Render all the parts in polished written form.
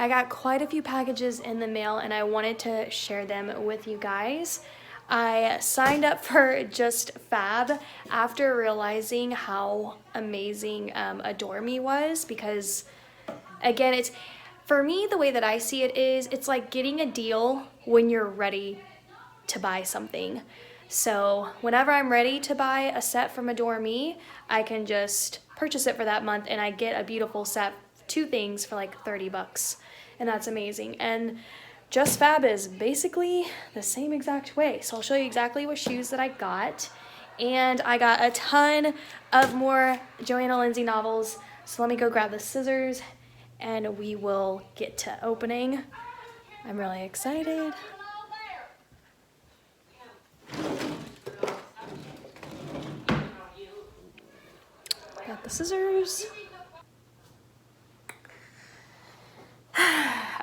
got quite a few packages in the mail and I wanted to share them with you guys. I signed up for Justfab after realizing how amazing Adore Me was, because again, it's, for me, the way that I see it is, it's like getting a deal when you're ready to buy something. So whenever I'm ready to buy a set from Adore Me, I can just purchase it for that month and I get a beautiful set, 2 things for like 30 bucks. And that's amazing. And Justfab is basically the same exact way. So I'll show you exactly what shoes that I got. And I got a ton of more Joanna Lindsay novels. So let me go grab the scissors and we will get to opening. I'm really excited. Got the scissors.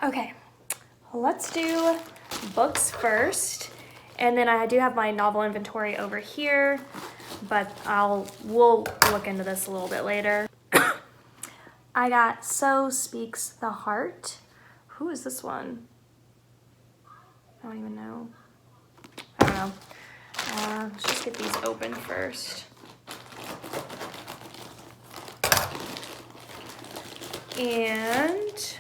Okay, let's do books first. And then I do have my novel inventory over here, but we'll look into this a little bit later. I got So Speaks the Heart. Who is this one? I don't even know. I don't know. Let's just get these open first. And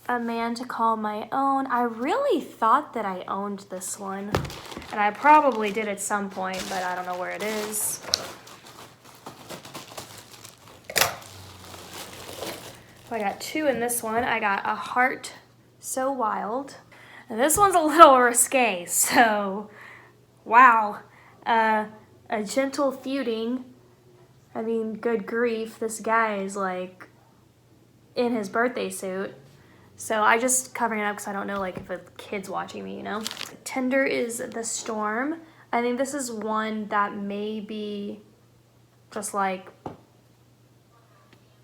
A Man to Call My Own. I really thought that I owned this one, and I probably did at some point, but I don't know where it is. So I got 2 in this one. I got A Heart So Wild. And this one's a little risque, so wow. A Gentle Feuding. I mean, good grief, this guy is like in his birthday suit. So I just covering it up because I don't know like if a kid's watching me, you know. Tender is the Storm. I think this is one that may be just like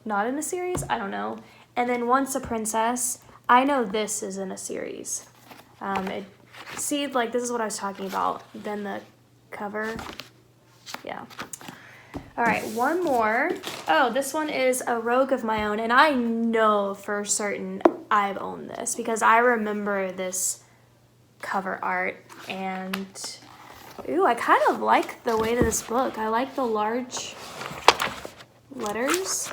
not in a series, I don't know. And then Once a Princess. I know this is in a series. See, like this is what I was talking about. Then the cover, yeah. All right, one more. Oh, this one is A Rogue of My Own, and I know for certain I've owned this because I remember this cover art. And ooh, I kind of like the weight of this book. I like the large letters.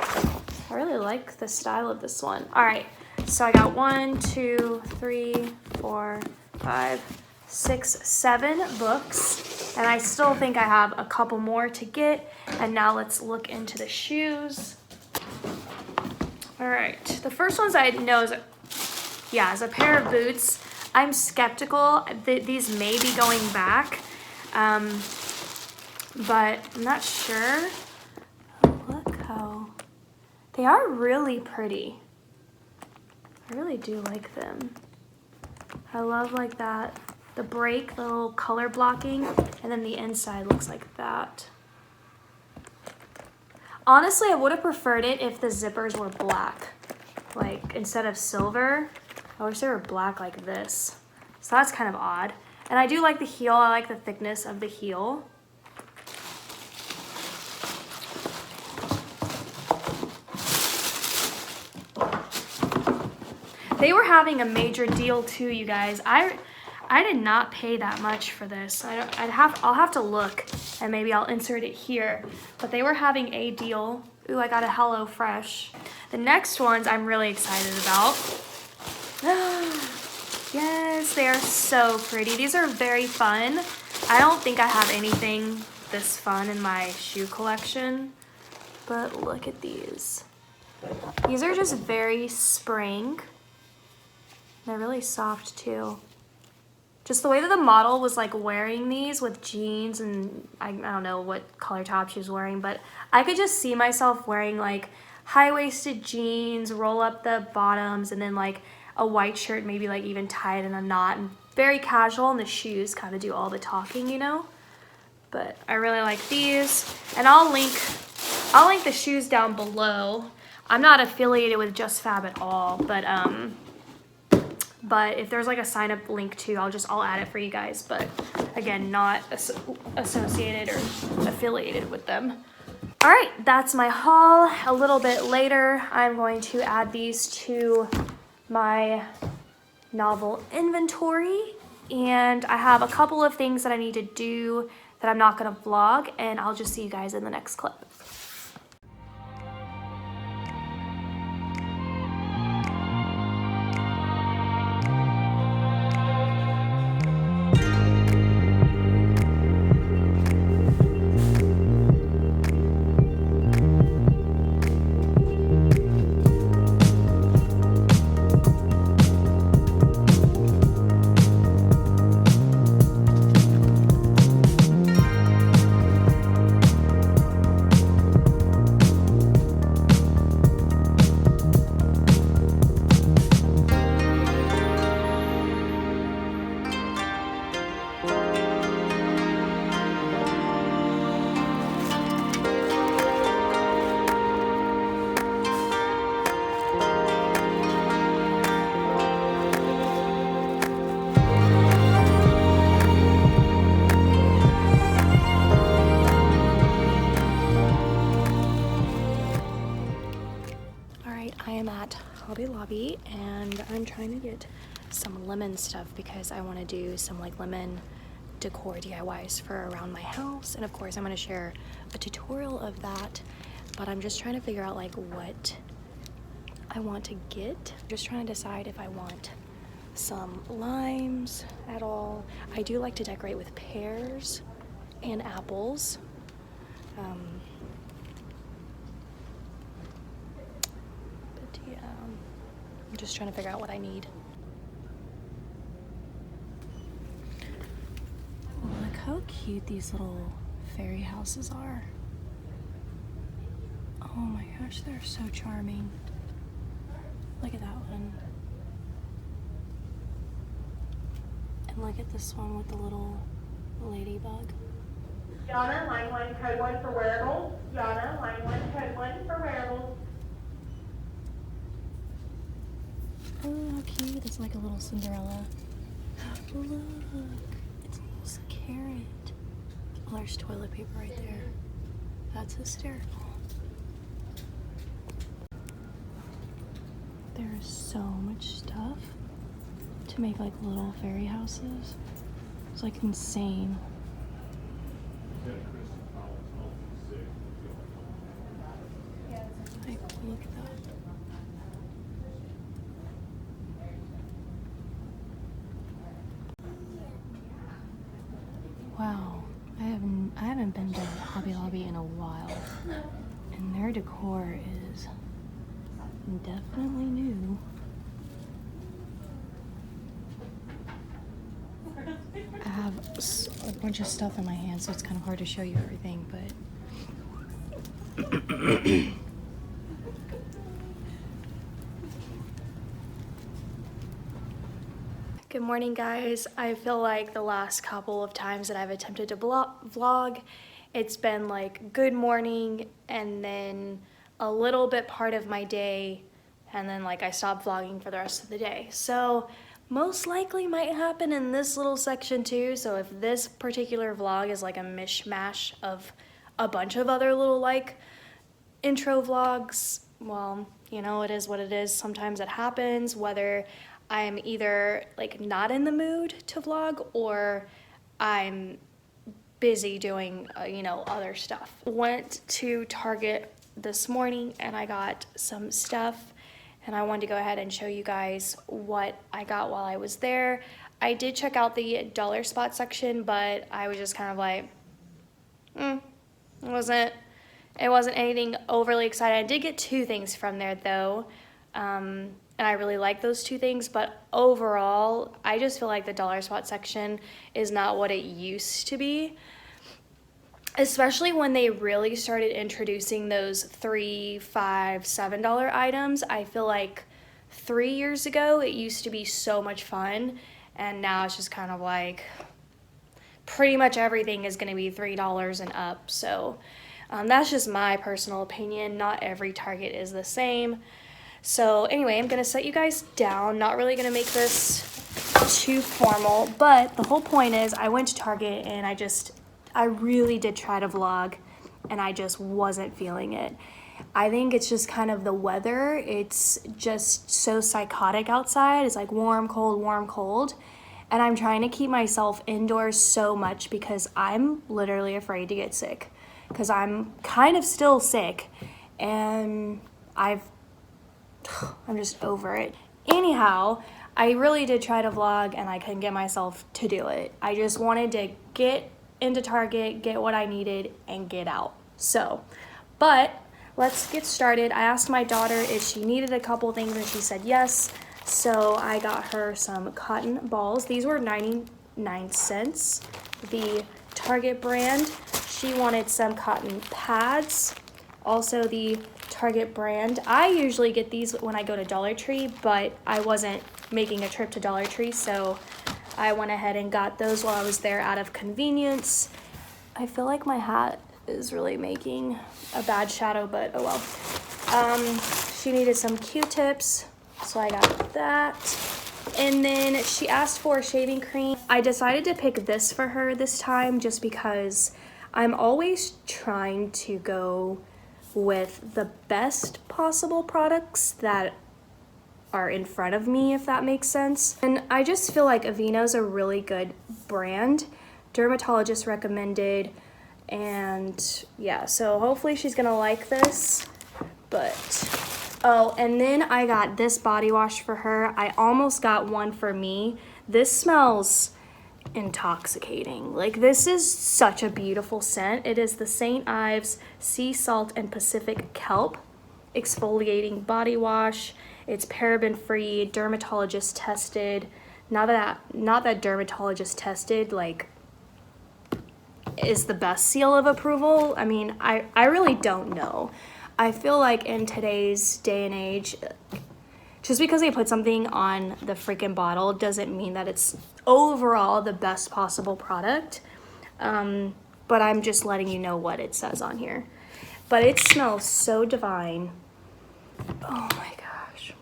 I really like the style of this one. All right, so I got 1, 2, 3, 4, 5, 6, 7 books, and I still think I have a couple more to get. And now let's look into the shoes. All right, the first ones I know is, yeah, is a pair of boots. I'm skeptical. These may be going back, but I'm not sure. Oh, look how they are really pretty. I really do like them. I love like that, the break, the little color blocking, and then the inside looks like that. Honestly, I would have preferred it if the zippers were black, like instead of silver. I wish they were black like this. So that's kind of odd. And I do like the heel. I like the thickness of the heel. They were having a major deal too, you guys. I did not pay that much for this. I'll have to look, and maybe I'll insert it here. But they were having a deal. Ooh, I got a Hello Fresh. The next ones I'm really excited about. Yes, they are so pretty. These are very fun. I don't think I have anything this fun in my shoe collection, but look at these. These are just very spring. They're really soft too. Just the way that the model was like wearing these with jeans, and I don't know what color top she was wearing, but I could just see myself wearing like high-waisted jeans, roll up the bottoms, and then like a white shirt, maybe like even tied in a knot, and very casual, and the shoes kind of do all the talking, you know? But I really like these, and I'll link the shoes down below. I'm not affiliated with Justfab at all, but if there's like a sign up link too, I'll add it for you guys. But again, not associated or affiliated with them. All right, that's my haul. A little bit later, I'm going to add these to my novel inventory, and I have a couple of things that I need to do that I'm not gonna vlog, and I'll just see you guys in the next clip. I am at Hobby Lobby and I'm trying to get some lemon stuff because I want to do some like lemon decor DIYs for around my house, and of course I'm going to share a tutorial of that, but I'm just trying to figure out like what I want to get. I'm just trying to decide if I want some limes at all. I do like to decorate with pears and apples. But yeah, I'm just trying to figure out what I need. Look how cute these little fairy houses are. Oh my gosh, they're so charming. Look at that one. And look at this one with the little ladybug. Yana, line 1, code 1 for wearables. Yana, line 1, code 1 for wearables. Oh, how cute. It's like a little Cinderella. Look, it's a little carrot. Oh, there's toilet paper right there. That's hysterical. There is so much stuff to make like little fairy houses. It's like insane. Like, look at that. Wow, I haven't been to Hobby Lobby in a while, and their decor is definitely new. I have a bunch of stuff in my hand, so it's kind of hard to show you everything, but good morning, guys. I feel like the last couple of times that I've attempted to vlog, it's been like good morning and then a little bit part of my day, and then like I stopped vlogging for the rest of the day. So most likely might happen in this little section too. So if this particular vlog is like a mishmash of a bunch of other little like intro vlogs, well, you know, it is what it is. Sometimes it happens, whether I'm either like not in the mood to vlog or I'm busy doing, you know, other stuff. Went to Target this morning and I got some stuff, and I wanted to go ahead and show you guys what I got while I was there. I did check out the dollar spot section, but I was just kind of like, it wasn't anything overly exciting. I did get two things from there though, and I really like those two things, but overall, I just feel like the dollar spot section is not what it used to be. Especially when they really started introducing those $3, $5, $7 items. I feel like 3 years ago, it used to be so much fun, and now it's just kind of like pretty much everything is gonna be $3 and up. So that's just my personal opinion. Not every Target is the same. So anyway, I'm gonna set you guys down. Not really gonna make this too formal, but the whole point is I went to Target and I really did try to vlog and I just wasn't feeling it. I think it's just kind of the weather. It's just so psychotic outside. It's like warm, cold, warm, cold. And I'm trying to keep myself indoors so much because I'm literally afraid to get sick. Because I'm kind of still sick. And I'm just over it. Anyhow, I really did try to vlog and I couldn't get myself to do it. I just wanted to get into Target, get what I needed, and get out. So, but let's get started. I asked my daughter if she needed a couple things and she said yes. So I got her some cotton balls. These were 99 cents, the Target brand. She wanted some cotton pads, also the Target brand. I usually get these when I go to Dollar Tree, but I wasn't making a trip to Dollar Tree, so I went ahead and got those while I was there out of convenience. I feel like my hat is really making a bad shadow, but oh well. She needed some Q-tips, so I got that. And then she asked for shaving cream. I decided to pick this for her this time just because I'm always trying to go with the best possible products that are in front of me, if that makes sense. And I just feel like Aveeno's a really good brand. Dermatologist recommended, and yeah, so hopefully she's gonna like this. But oh, and then I got this body wash for her. I almost got one for me. This smells intoxicating. Like, this is such a beautiful scent. It is the St. Ives Sea Salt and Pacific Kelp exfoliating body wash. It's paraben free, dermatologist tested. Not that dermatologist tested like is the best seal of approval. I mean, I really don't know. I feel like in today's day and age, just because they put something on the freaking bottle doesn't mean that it's overall the best possible product. But I'm just letting you know what it says on here. But it smells so divine. Oh my gosh.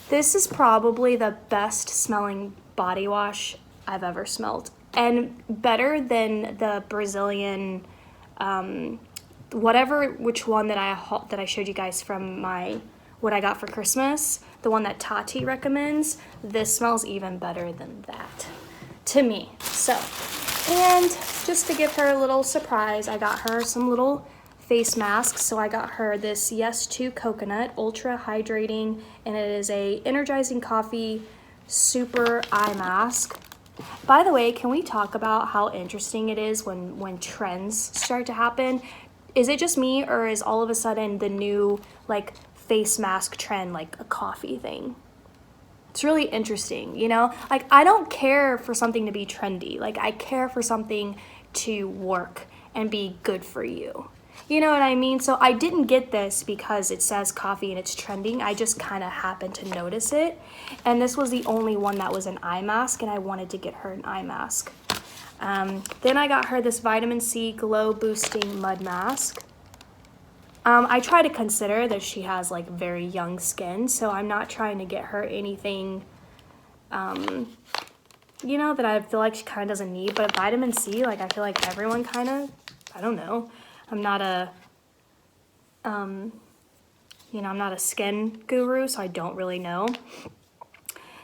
This is probably the best smelling body wash I've ever smelled. And better than the Brazilian, which one that I showed you guys from what I got for Christmas, the one that Tati recommends. This smells even better than that to me. So, and just to give her a little surprise, I got her some little face masks. So I got her this Yes to Coconut Ultra Hydrating, and it is a energizing coffee super eye mask. By the way, can we talk about how interesting it is when trends start to happen? Is it just me, or is all of a sudden the new like face mask trend like a coffee thing? It's really interesting, you know? Like, I don't care for something to be trendy. Like, I care for something to work and be good for you. You know what I mean? So I didn't get this because it says coffee and it's trending. I just kind of happened to notice it. And this was the only one that was an eye mask, and I wanted to get her an eye mask. Then I got her this vitamin C glow boosting mud mask. I try to consider that she has like very young skin, so I'm not trying to get her anything, you know, that I feel like she kind of doesn't need. But vitamin C, like, I feel like everyone kind of, I don't know. I'm not a, you know, I'm not a skin guru, so I don't really know.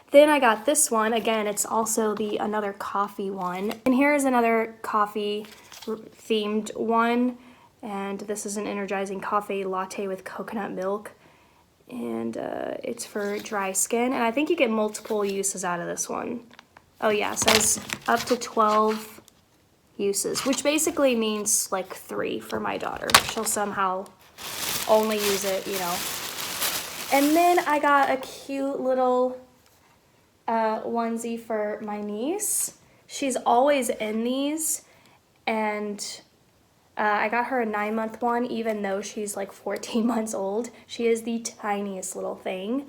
Then I got this one. Again, it's also another coffee one. And here is another coffee themed one. And this is an energizing coffee latte with coconut milk. And it's for dry skin. And I think you get multiple uses out of this one. Oh yeah, it says up to 12 uses, which basically means like 3 for my daughter. She'll somehow only use it, you know. And then I got a cute little onesie for my niece. She's always in these, and I got her a 9-month one, even though she's like 14 months old. She is the tiniest little thing,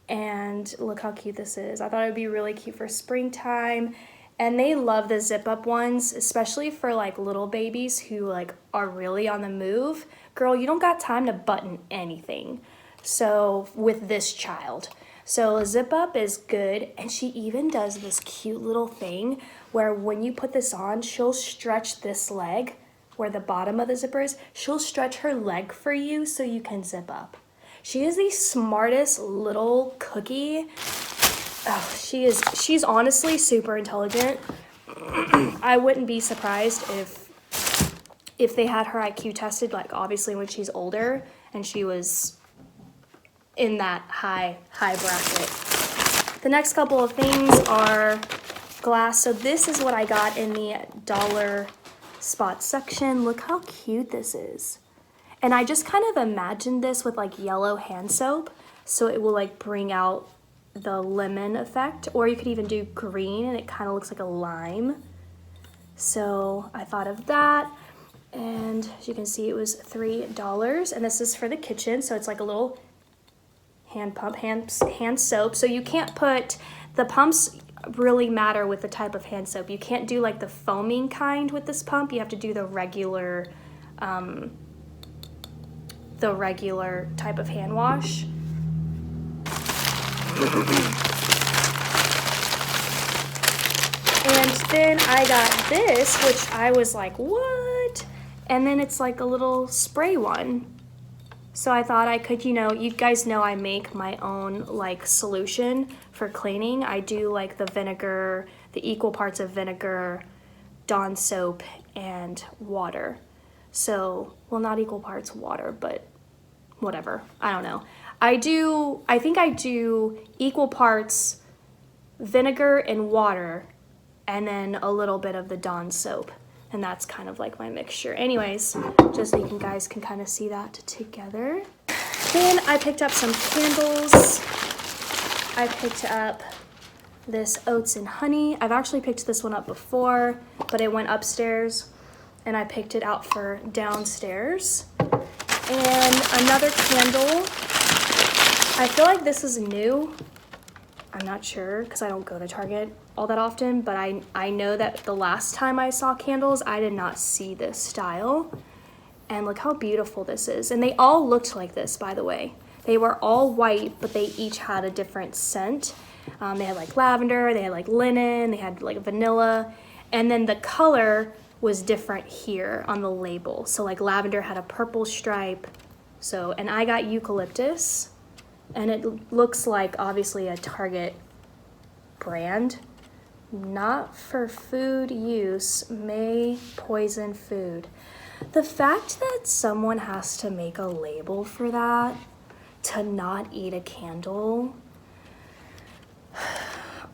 and look how cute this is. I thought it would be really cute for springtime. And they love the zip up ones, especially for like little babies who like are really on the move. Girl, you don't got time to button anything. So with this child. So a zip up is good. And she even does this cute little thing where when you put this on, she'll stretch this leg where the bottom of the zipper is, she'll stretch her leg for you so you can zip up. She is the smartest little cookie. Oh, she's honestly super intelligent. I wouldn't be surprised if they had her IQ tested, like obviously when she's older and she was in that high bracket. The next couple of things are glass. So this is what I got in the dollar spot section. Look how cute this is. And I just kind of imagined this with like yellow hand soap, so it will like bring out the lemon effect, or you could even do green and it kind of looks like a lime. So I thought of that, and as you can see, it was $3, and this is for the kitchen, so it's like a little hand pump, hand soap. So you can't put, the pumps really matter with the type of hand soap. You can't do like the foaming kind with this pump. You have to do the regular type of hand wash. And then I got this, which I was like, what? And then it's like a little spray one. So I thought I could, you guys know I make my own like solution for cleaning. I do like the vinegar, the equal parts of vinegar, Dawn soap, and water. So, well, not equal parts water, but whatever. I don't know. I think I do equal parts vinegar and water, and then a little bit of the Dawn soap. And that's kind of like my mixture. Anyways, just so you guys can kind of see that together. Then I picked up some candles. I picked up this oats and honey. I've actually picked this one up before, but it went upstairs, and I picked it out for downstairs. And another candle. I feel like this is new. I'm not sure because I don't go to Target all that often, but I know that the last time I saw candles, I did not see this style. And look how beautiful this is. And they all looked like this, by the way. They were all white, but they each had a different scent. They had like lavender, they had like linen, they had like vanilla. And then the color was different here on the label. So like lavender had a purple stripe. So, and I got eucalyptus. And it looks like obviously a Target brand. Not for food use, may poison food. The fact that someone has to make a label for that, to not eat a candle,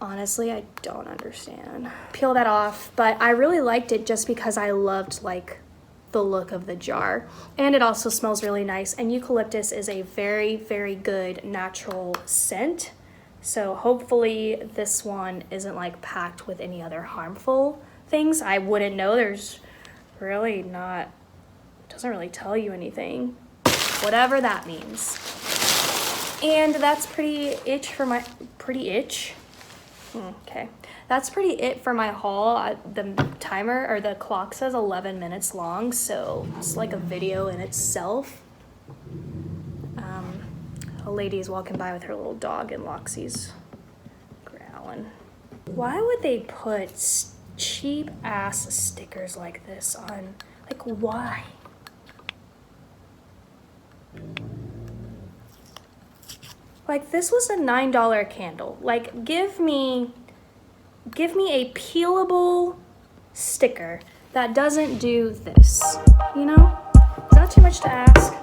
honestly, I don't understand. Peel that off, but I really liked it just because I loved like the look of the jar, and it also smells really nice, and eucalyptus is a very, very good natural scent, so hopefully this one isn't like packed with any other harmful things. I wouldn't know. There's really not, doesn't really tell you anything, whatever that means. And that's pretty it for my that's pretty it for my haul. The timer or the clock says 11 minutes long, so it's like a video in itself. A lady is walking by with her little dog and Loxie's growling. Why would they put cheap ass stickers like this on? Like, why? Like, this was a $9 candle. Like, give me a peelable sticker that doesn't do this, you know? Is that too much to ask?